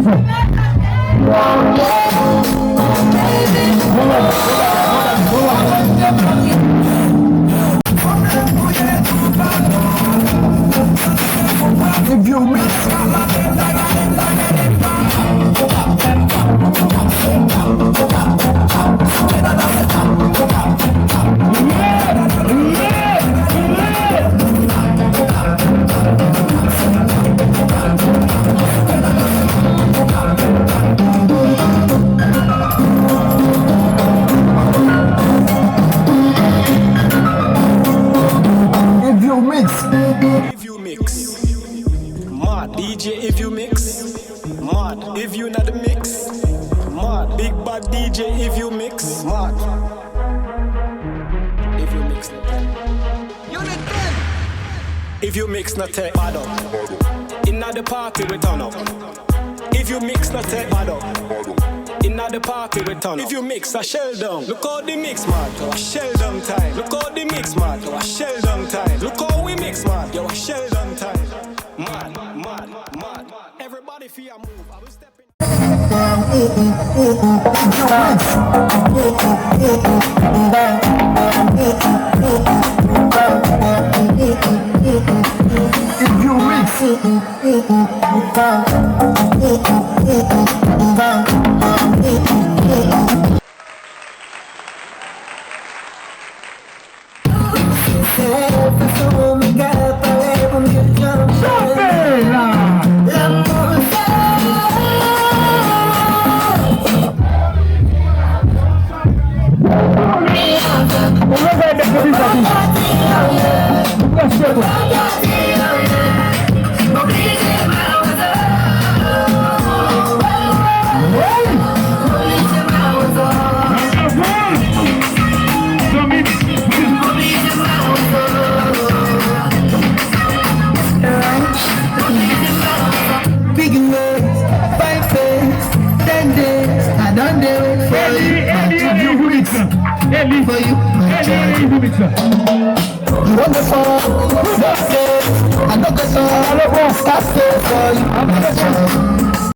If you mix. If you mix, mad DJ. If you mix, mad. If you not the mix, mad. Big bad DJ. If you mix, mad. If you mix, Unit 10. If you mix, not take bad up. Inna the party we turn up. If you mix, not take bad up. Inna the party we turn up. If you mix, a shell down. Look how the mix, man. A shell down time. Look how the mix, man. A shell down time. Look how we mix, man. Yo, a shell down time. Man. Everybody feel a move. I will step in. If you mix. For you, my child. You want the song? I know the song. I love for you, my child.